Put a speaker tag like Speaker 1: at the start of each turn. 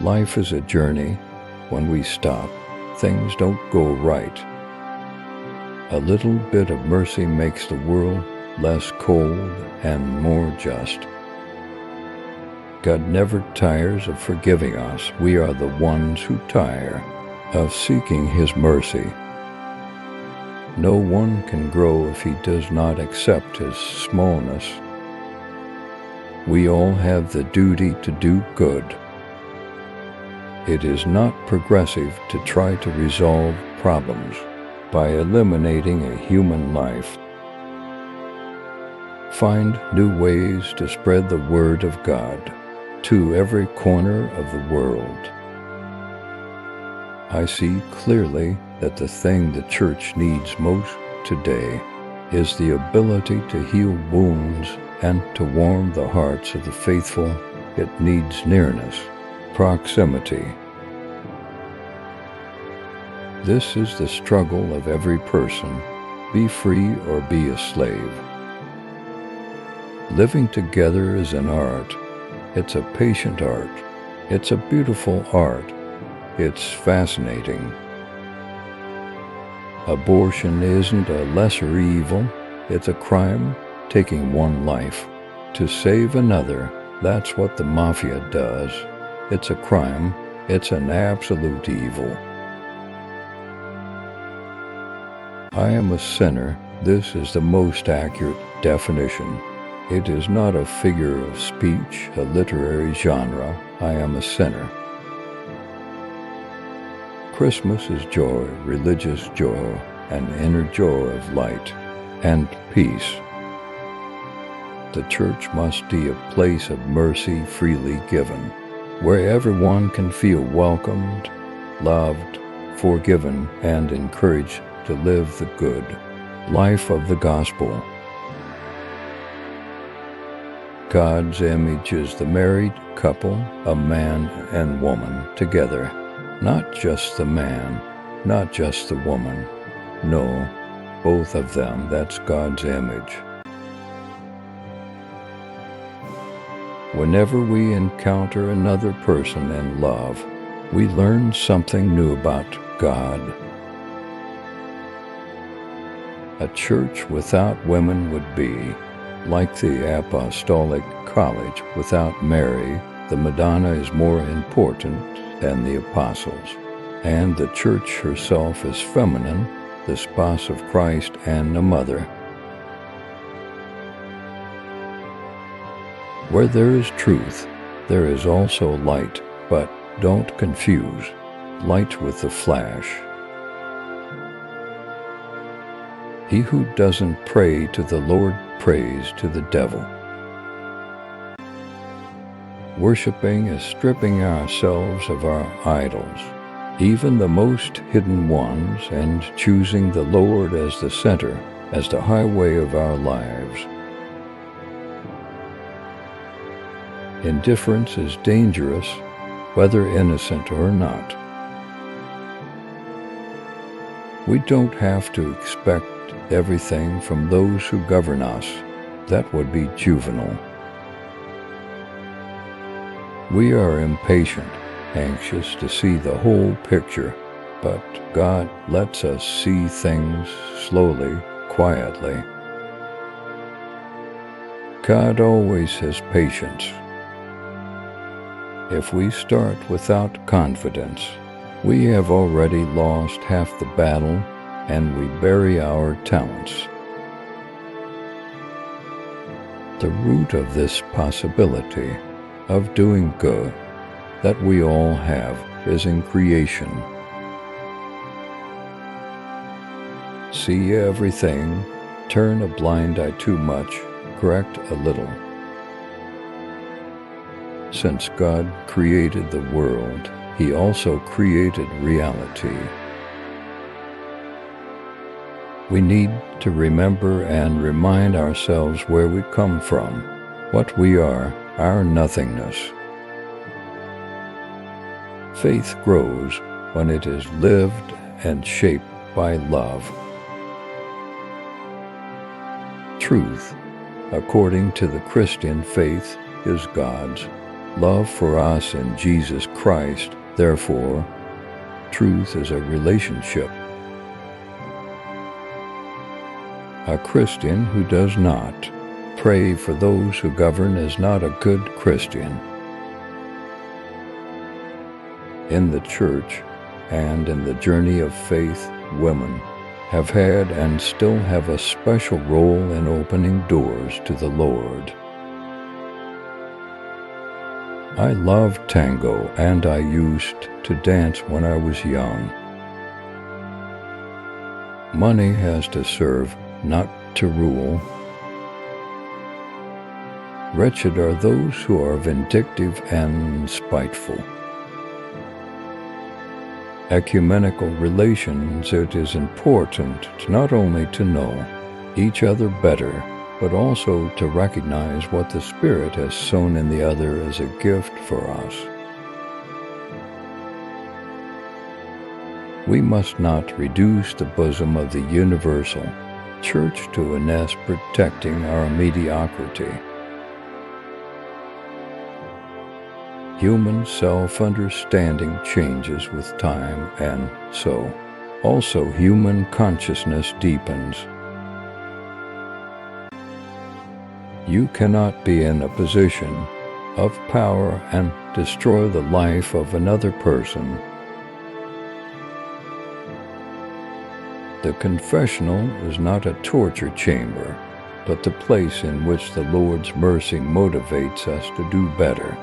Speaker 1: Life is a journey. When we stop, things don't go right. A little bit of mercy makes the world less cold and more just. God never tires of forgiving us. We are the ones who tire of seeking His mercy. No one can grow if he does not accept his smallness. We all have the duty to do good. It is not progressive to try to resolve problems by eliminating a human life. Find new ways to spread the Word of God to every corner of the world. I see clearly that the thing the church needs most today is the ability to heal wounds and to warm the hearts of the faithful. It needs nearness, proximity. This is the struggle of every person. Be free or be a slave. Living together is an art. It's a patient art. It's a beautiful art. It's fascinating. Abortion isn't a lesser evil. It's a crime, taking one life to save another. That's what the mafia does. It's a crime. It's an absolute evil. I am a sinner. This is the most accurate definition. It is not a figure of speech, a literary genre. I am a sinner. Christmas is joy, religious joy, an inner joy of light and peace. The church must be a place of mercy freely given, where everyone can feel welcomed, loved, forgiven, and encouraged to live the good life of the gospel. God's image is the married couple, a man and woman together. Not just the man, not just the woman. No, both of them. That's God's image. Whenever we encounter another person in love, we learn something new about God. A church without women would be like the Apostolic College without Mary. The Madonna is more important than the apostles, and the church herself is feminine, the spouse of Christ and a mother. Where there is truth, there is also light, but don't confuse light with the flash. He who doesn't pray to the Lord prays to the devil. Worshipping is stripping ourselves of our idols, even the most hidden ones, and choosing the Lord as the center, as the highway of our lives. Indifference is dangerous, whether innocent or not. We don't have to expect everything from those who govern us. That would be juvenile. We are impatient, anxious to see the whole picture, but God lets us see things slowly, quietly. God always has patience. If we start without confidence, we have already lost half the battle, and we bury our talents. The root of this possibility of doing good that we all have is in creation. See everything, turn a blind eye too much, correct a little. Since God created the world, He also created reality. We need to remember and remind ourselves where we come from, what we are, our nothingness. Faith grows when it is lived and shaped by love. Truth, according to the Christian faith, is God's. love for us in Jesus Christ. Therefore, truth is a relationship. A Christian who does not pray for those who govern is not a good Christian. In the church and in the journey of faith, women have had and still have a special role in opening doors to the Lord. I love tango, and I used to dance when I was young. Money has to serve, not to rule. Wretched are those who are vindictive and spiteful. Ecumenical relations, it is important not only to know each other better, but also to recognize what the Spirit has sown in the other as a gift for us. We must not reduce the bosom of the universal church to a nest protecting our mediocrity. Human self-understanding changes with time, and so also human consciousness deepens. You cannot be in a position of power and destroy the life of another person. The confessional is not a torture chamber, but the place in which the Lord's mercy motivates us to do better.